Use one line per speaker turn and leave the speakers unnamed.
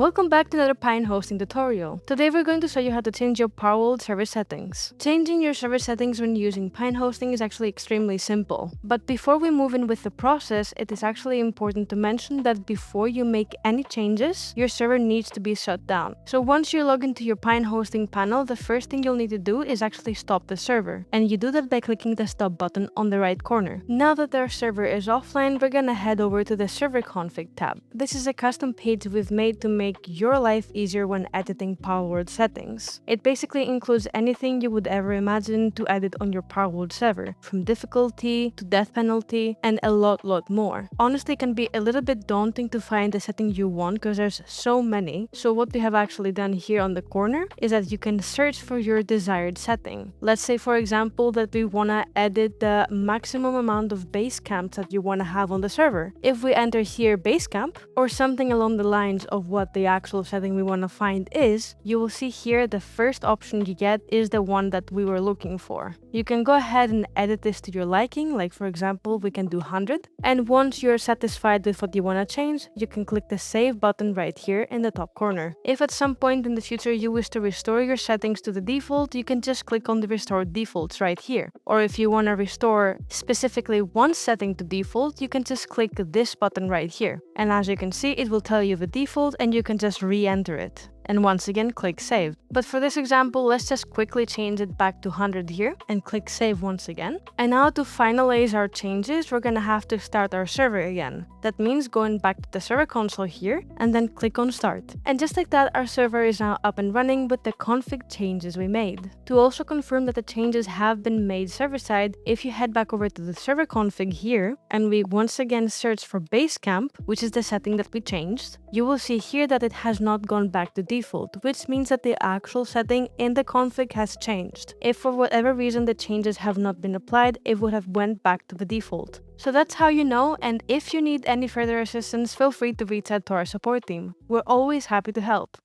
Welcome back to another Pine hosting tutorial. Today we're going to show you how to change your Palworld server settings. Changing your server settings when using Pine hosting is actually extremely simple. But before we move in with the process, it is actually important to mention that before you make any changes, your server needs to be shut down. So once you log into your Pine hosting panel, the first thing you'll need to do is actually stop the server. And you do that by clicking the stop button on the right corner. Now that our server is offline, we're gonna head over to the server config tab. This is a custom page we've made to make your life easier when editing Palworld settings. It basically includes anything you would ever imagine to edit on your Palworld server, from difficulty to death penalty and a lot more. Honestly, it can be a little bit daunting to find the setting you want because there's so many. So what we have actually done here on the corner is that you can search for your desired setting. Let's say, for example, that we want to edit the maximum amount of base camps that you want to have on the server. If we enter here base camp or something along the lines of what the actual setting we want to find is, you will see here the first option you get is the one that we were looking for. You can go ahead and edit this to your liking, like for example we can do 100, and once you're satisfied with what you want to change, you can click the save button right here in the top corner. If at some point in the future you wish to restore your settings to the default, you can just click on the restore defaults right here. Or if you want to restore specifically one setting to default, you can just click this button right here. And as you can see, it will tell you the default and you can just re-enter it. And once again, click save. But for this example, let's just quickly change it back to 100 here and click save once again. And now to finalize our changes, we're gonna have to start our server again. That means going back to the server console here and then click on start. And just like that, our server is now up and running with the config changes we made. To also confirm that the changes have been made server side, if you head back over to the server config here and we once again search for base camp, which is the setting that we changed, you will see here that it has not gone back to default, which means that the actual setting in the config has changed. If for whatever reason the changes have not been applied, it would have went back to the default. So that's how you know, and if you need any further assistance, feel free to reach out to our support team. We're always happy to help.